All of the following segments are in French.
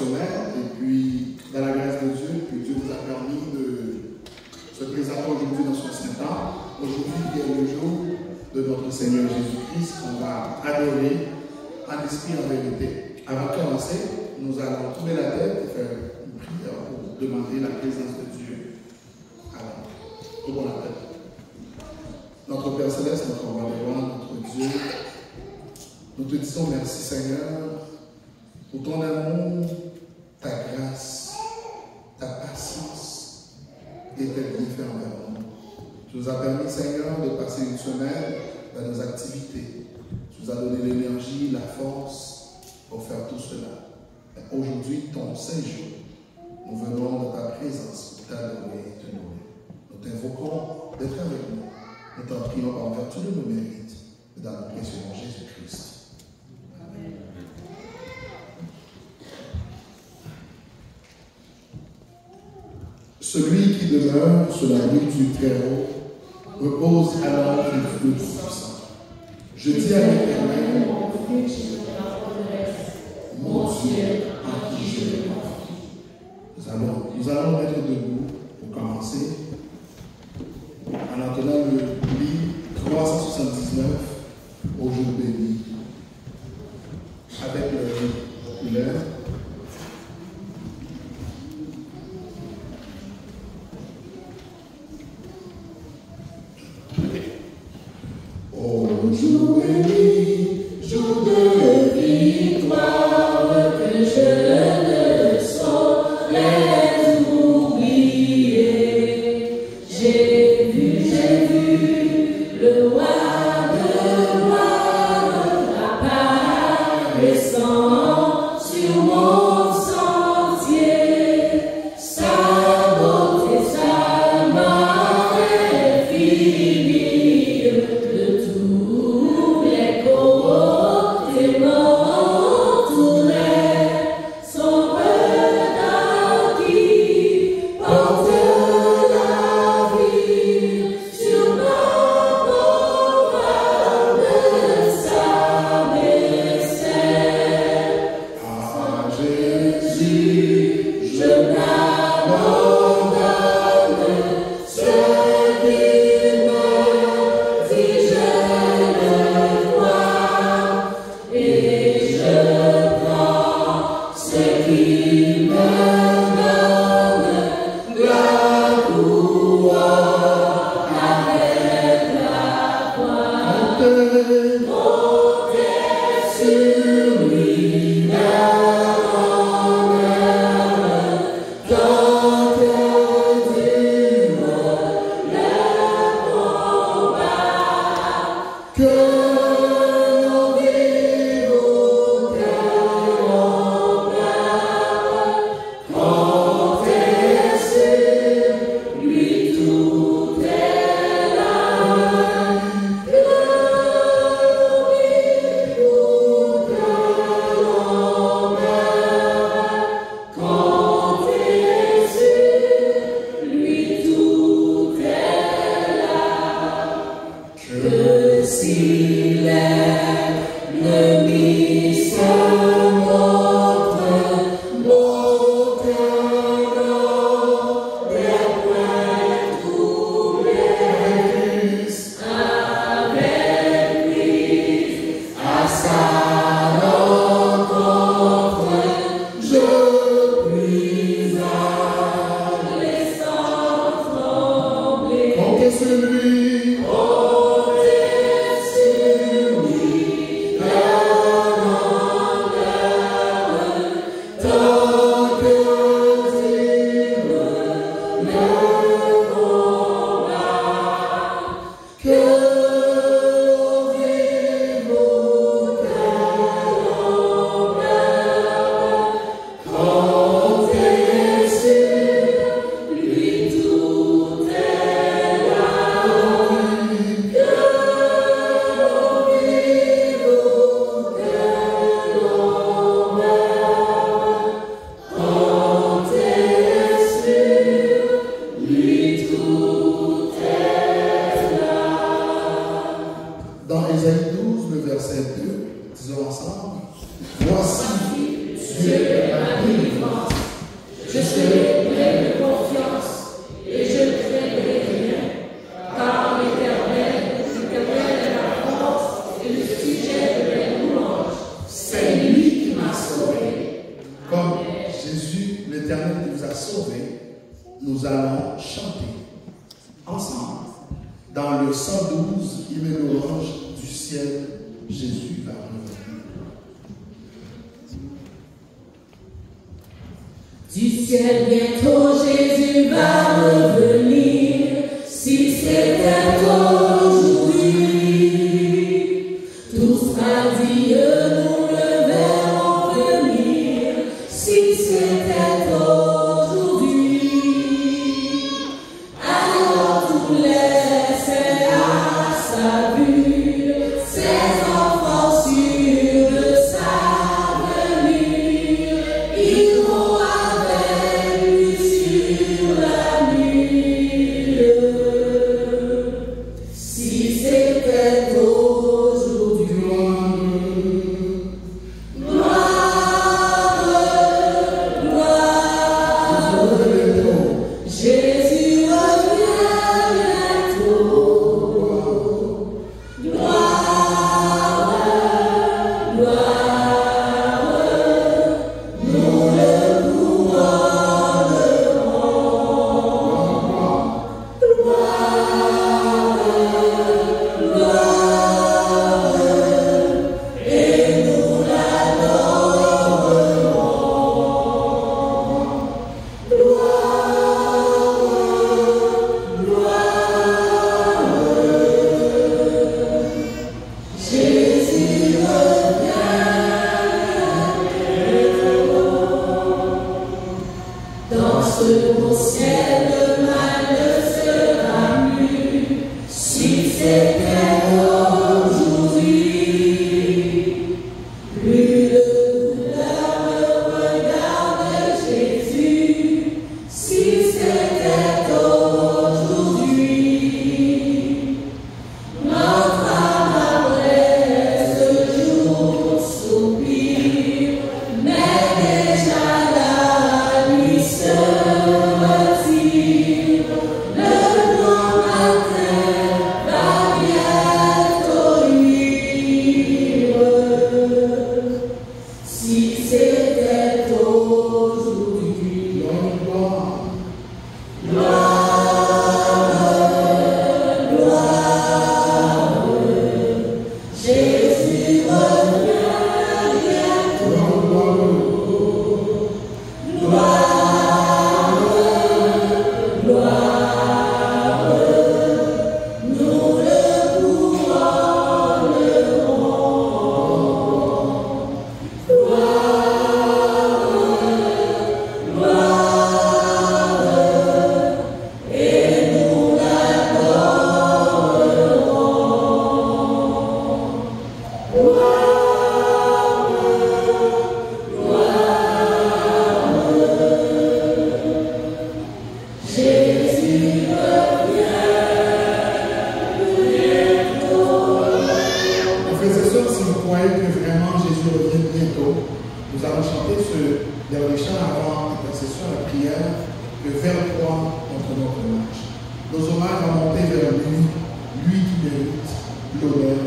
semaine, et puis, dans la grâce de Dieu, puis Dieu nous a permis de se présenter aujourd'hui dans son Saint-Temps. Aujourd'hui est le jour de notre Seigneur Jésus-Christ qu'on va adorer en esprit et en vérité. Avant de commencer, nous allons tourner la tête et faire une prière pour demander la présence de Dieu. Alors, tournons la tête. Notre Père Céleste, notre roi des rois, notre Dieu, nous te disons merci Seigneur pour ton amour, ta grâce, ta patience et tes bienfaits envers nous. Tu nous as permis Seigneur de passer une semaine dans nos activités. Tu nous as donné l'énergie, la force pour faire tout cela. Aujourd'hui, ton Saint-Jour, nous venons dans ta présence pour t'adorer et te louer. Nous t'invoquons d'être avec nous. Nous t'en prions par vertu de nos mérites et dans le précieux nom Jésus-Christ. Amen. Celui qui demeure sur la rue du Très-Haut repose à l'ombre du Dieu Tout-Puissant. Je dis à l'Éternel, mon Dieu, en qui je me confie. Nous allons mettre debout pour commencer en entendant le livre 379 au jour béni avec le populaire. Au jour béni, jour de victoire, que je ne saurais oublier. J'ai vu le roi de gloire apparaissant sur mon sentier. Sa beauté, sa m'a fait finir de tous les côtés m'entouraient. Son regard qui porte la vie sur ma pauvre de sa vaisselle. À Jésus, je m'abandonne, ce qu'il me dit, je le crois, et je prends ce qu'il me donne, la couronne avec la croix. Montez sur lui d'un honneur, tant que dure le combat, que l'on vive ou que l'on meure, comptez sur lui, tout est là. Que l'on vive ou que l'on meure, comptez sur lui, tout est là. Que si l'ennemi se montre, mon cœur n'aurait point troublé. Avec lui, à sa rencontre, je puis aller sans trembler. Comptez sur lui. Comptez sur lui, d'un honneur, tant que dure le combat, que l'on vive ou que l'on meure, comptez sur lui, tout est là. Que l'on vive ou que l'on meure, comptez sur lui, tout est là. Dans Ésaïe 12, le verset 2, disons ensemble, voici Dieu est ma délivrance. Je serai plein de confiance et je ne craindrai rien, car l'Éternel est ma force et le sujet de mes louanges. C'est lui qui m'a sauvé. Comme Jésus, l'Éternel qui vous a sauvé, nous allons chanter ensemble dans le 112, hymne louange du ciel, Jésus va revenir. Du ciel bientôt Jésus va revenir, si c'était aujourd'hui. Tout sera dit, nous le verrons venir, si c'était aujourd'hui. Alors tout laisser à sa vue, ses enfants sûrs de sa venue, ils vont avec lui sur la nuit. Si c'était aujourd'hui, gloire, gloire, Jésus revient bientôt. Gloire, gloire, nous le couronnerons. Gloire, gloire, et nous l'adorerons. Gloire, gloire, Jésus revient. Dans ce beau ciel, le mal ne sera plus, si c'était aujourd'hui. Plus de douleur ne regarde Jésus, si c'était aujourd'hui. Notre âme après ce jour soupire, mais déjà la nuit se retire. Le grand matin va bientôt luire, si c'était aujourd'hui. Gloire, gloire, Jésus revient bientôt. Gloire, gloire, nous le couronnerons. Gloire, gloire, et nous l'adorerons. Gloire, gloire, Jésus revient bientôt. Mes frères et sœurs, si vous croyez que vraiment Jésus revient bientôt, nous allons chanter ce dernier chant avant l'intercession, la prière, le vers 3 contre notre marche. Nos hommages vont monter vers lui, lui qui mérite l'honneur,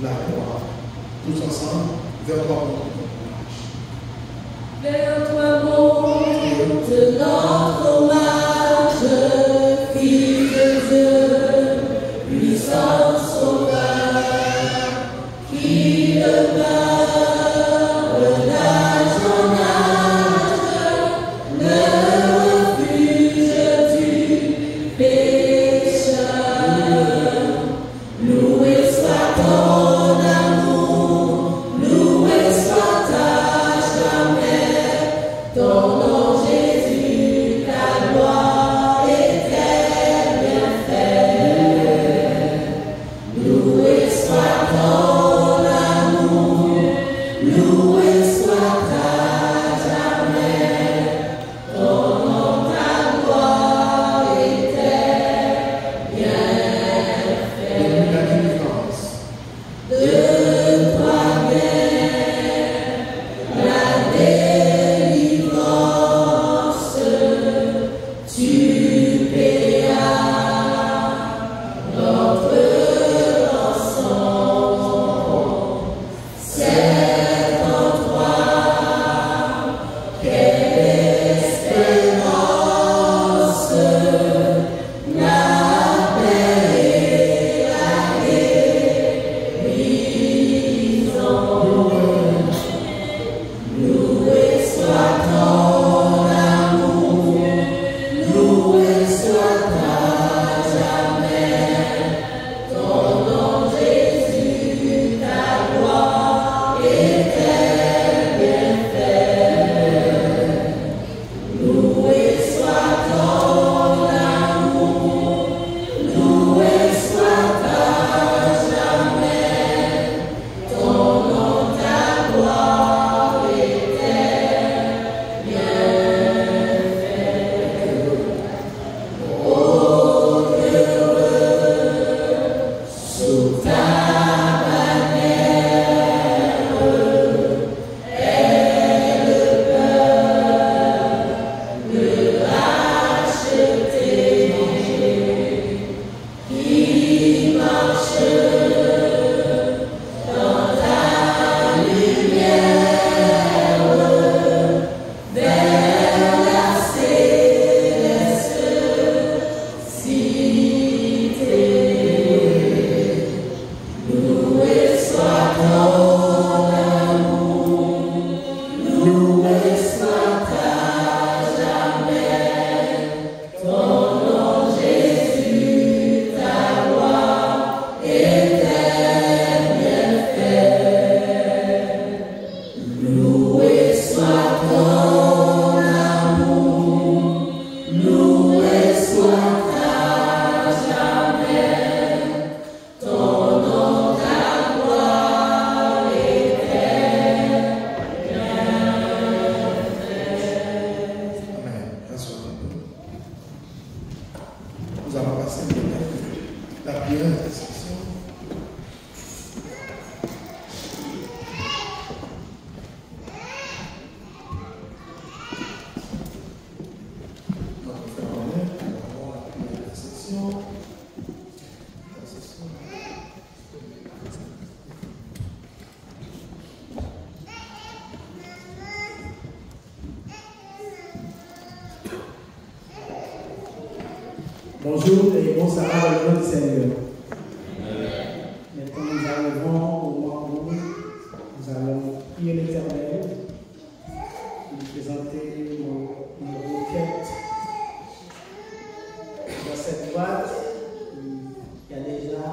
la gloire. Tous ensemble, vers 3 contre notre marche. Vers toi monte notre hommage, Fils de Dieu, puissant sauveur, qui demeure d'âge en âge, le refuge du pécheur. Loué soit ton amour, loué soit ta jamais, ton nom Jésus, ta gloire. Bonjour et bon sabbat dans le nom du Seigneur. Maintenant, nous arrivons au moment où nous allons prier l'Éternel, nous présenter nos requêtes. Dans cette boîte, il y a déjà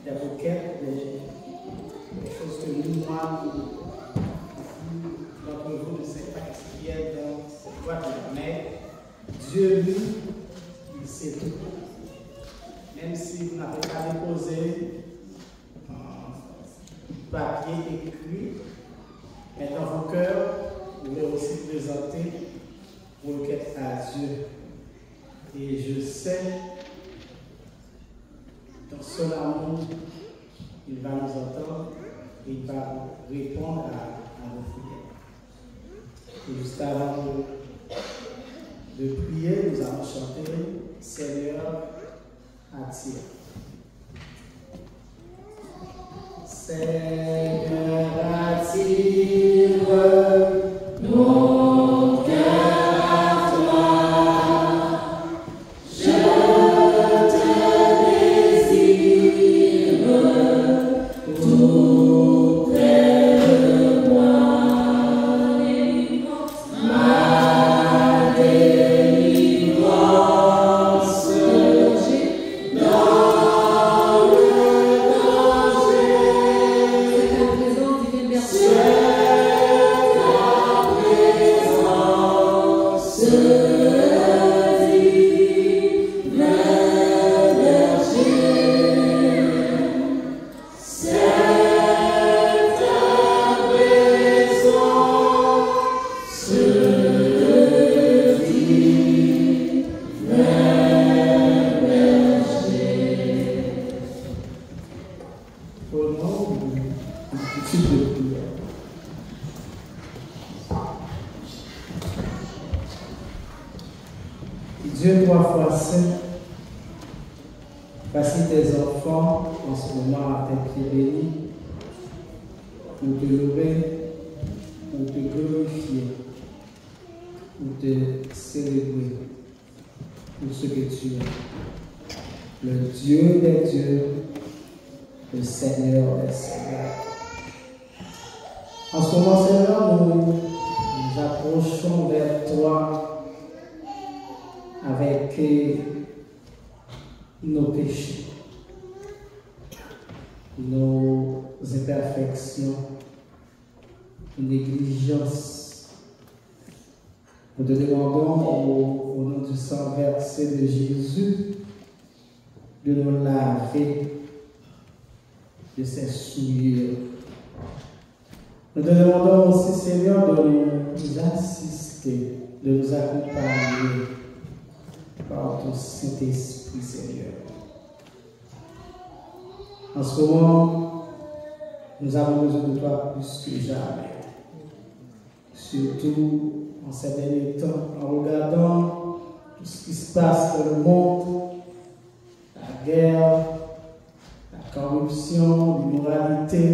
des requêtes, des choses que nous, moi, d'entre vous ne savez pas ce qu'il y a dans cette boîte, mais Dieu, lui, il sait tout. Même si vous n'avez pas déposé un papier écrit, mais dans vos cœurs, vous pouvez aussi présenter vos requêtes à Dieu. Et je sais, dans son amour, il va nous entendre et il va répondre à vos prières. Et juste avant de prier, nous allons chanter Seigneur, attire. Seigneur, attire mon cœur à toi. Je te désire tout près de moi. Ma délivrance dans le danger. C'est ta présence divine personne. Dieu 3 fois saint, voici tes enfants en ce moment à tes pieds bénis, pour te louer, pour te glorifier, pour te célébrer, pour ce que tu es. Le Dieu des dieux, le Seigneur des seigneurs. En ce moment, Seigneur, nous approchons vers toi avec nos péchés, nos imperfections, nos négligences. Nous te demandons au nom du sang versé de Jésus de nous laver de ces souillures. Nous te demandons aussi, Seigneur, de nous assister, de nous accompagner par ton Saint-Esprit, Seigneur. En ce moment, nous avons besoin de toi plus que jamais. Surtout en ces derniers temps, en regardant tout ce qui se passe dans le monde, la guerre, la corruption, l'immoralité.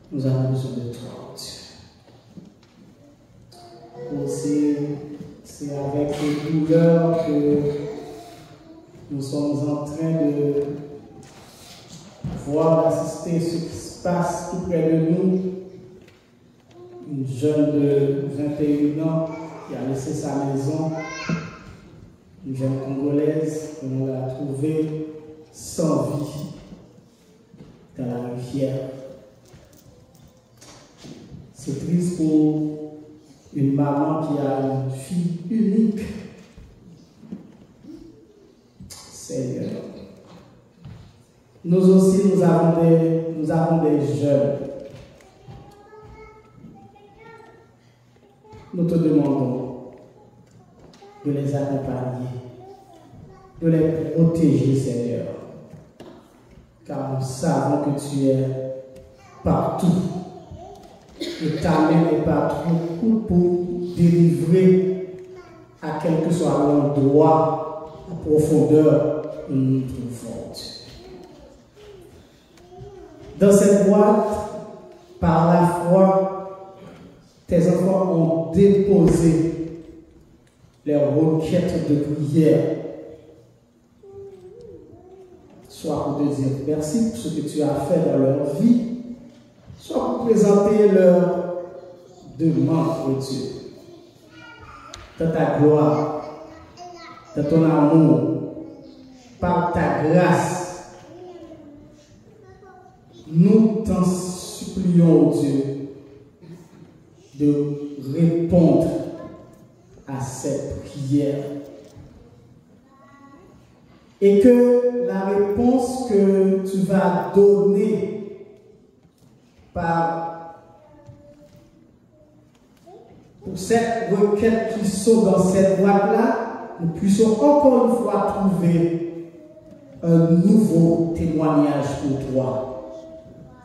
Nous avons besoin de toi, Dieu. Aussi, c'est avec douleur que nous sommes en train de voir, d'assister à ce qui se passe tout près de nous. Une jeune de 21 ans qui a laissé sa maison, une jeune Congolaise, on l'a trouvée sans vie dans la rivière. C'est triste pour une maman qui a une fille unique. Seigneur. Nous aussi, nous avons des jeunes. Nous te demandons de les accompagner, de les protéger, Seigneur. Car nous savons que tu es partout. Et ta main est partout pour délivrer à quel que soit l'endroit, la profondeur où nous nous trouvons. Dans cette boîte, par la foi, tes enfants ont déposé les requêtes de prière, soit pour te dire merci pour ce que tu as fait dans leur vie, soit pour présenter leur demande au Dieu. Dans ta gloire, dans ton amour, par ta grâce, nous t'en supplions, Dieu, de répondre à cette prière. Et que la réponse que tu vas donner pour cette requête qui sont dans cette boîte-là, nous puissions encore une fois trouver un nouveau témoignage pour toi,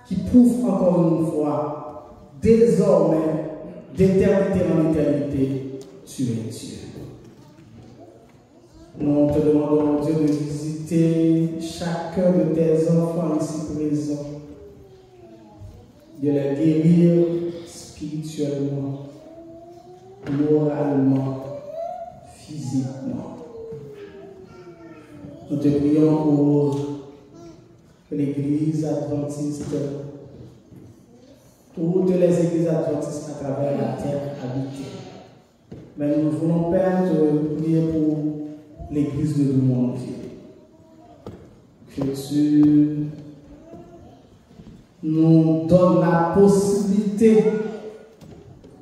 qui prouve encore une fois, désormais, d'éternité en éternité, tu es Dieu. Nous te demandons, Dieu, de visiter chacun de tes enfants ici présents, de les guérir spirituellement, moralement, physiquement. Nous te prions pour l'Église adventiste, toutes les églises adventistes à travers la terre habitée. Mais nous voulons, Père, te prier pour l'Église de Doumontier. Que tu nous donnes la possibilité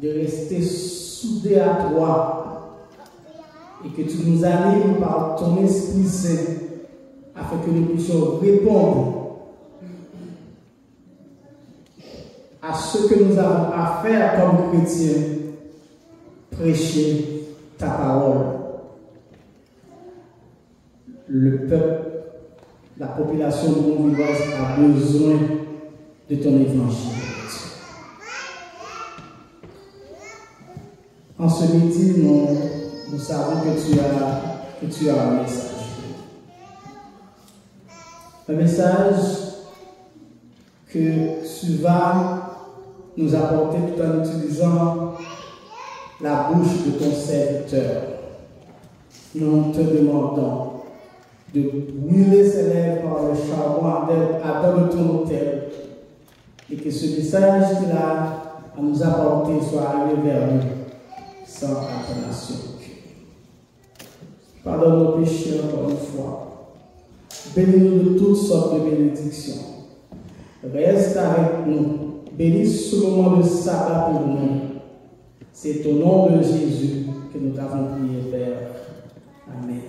de rester soudés à toi et que tu nous animes par ton Esprit Saint afin que nous puissions répondre à ce que nous avons à faire comme chrétiens, prêcher ta parole. Le peuple, la population de Montvilloise a besoin de ton évangile. En ce midi, nous savons que tu as un message. Un message que tu vas nous apporter tout en utilisant la bouche de ton serviteur. Nous te demandons de brûler ses lèvres par le charbon ardent de ton autel et que ce message qu'il a à nous apporter soit arrivé vers nous sans appellation. Pardonne nos péchés encore une fois. Bénis-nous de toutes sortes de bénédictions. Reste avec nous. Bénis ce moment de sabbat pour nous. C'est au nom de Jésus que nous t'avons prié, Père. Amen.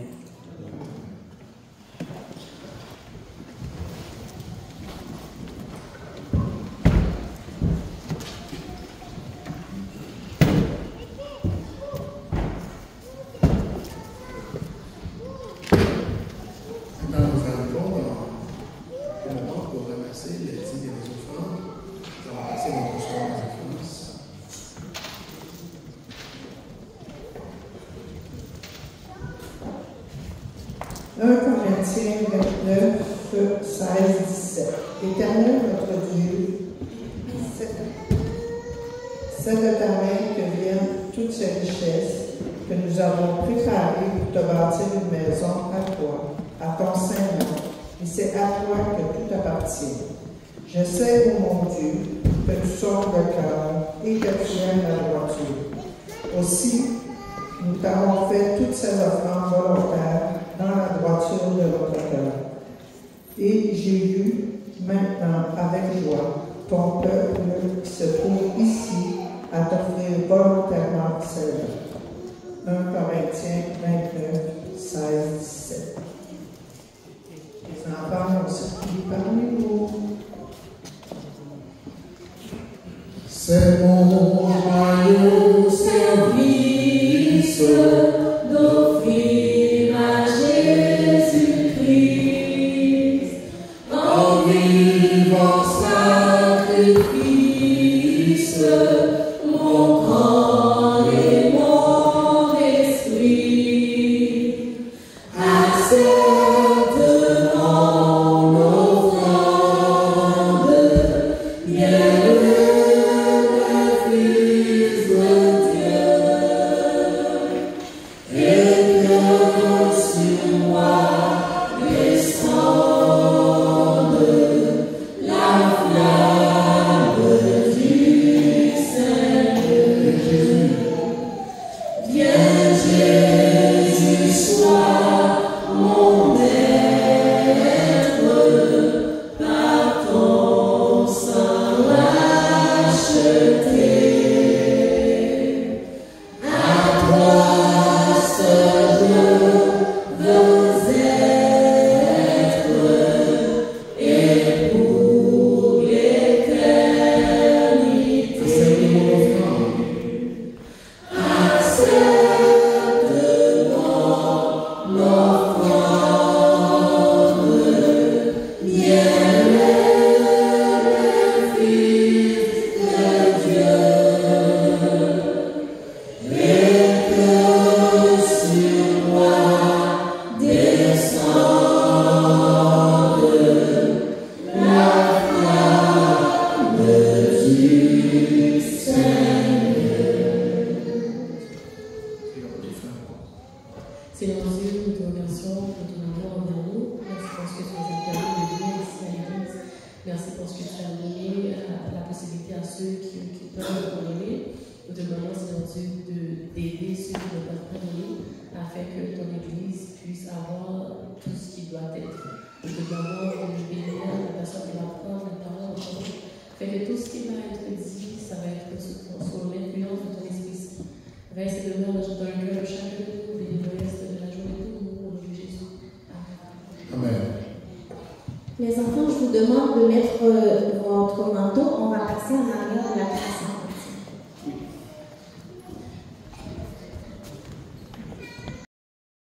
Éternel notre Dieu, c'est de ta main que viennent toutes ces richesses que nous avons préparées pour te bâtir une maison à toi, à ton saint nom, et c'est à toi que tout appartient. Je sais, ô mon Dieu, que tu sondes le cœur et que tu aimes la droiture. Aussi, nous t'avons fait toutes ces offrandes volontaires dans la droiture de notre cœur. Et j'ai vu maintenant avec joie ton peuple qui se trouve ici à t'offrir volontairement ses dons. 1 Corinthiens 29, 16, 17. Les enfants ont sorti parmi vous. C'est mon joyeux service d'offrir à Jésus-Christ en vivant sacrifice, mon corps et mon esprit. Accepte mon offrande, bien-aimé Fils de Dieu. notre premier. Nous te demandons, Seigneur Dieu, d'aider ceux qui ne peuvent pas donner, afin que ton Église puisse avoir tout ce qui doit être. Nous te demandons de bénir la personne qui va prendre la parole aujourd'hui, afin que tout ce qui va être dit, ça va être sous l'influence de ton Esprit. Reste de l'heure dans un cœur de chacun de nous, et le reste de la journée de nous, au nom de Jésus. Amen. Les enfants, je vous demande de mettre votre manteau. On va passer en arrière de la classe.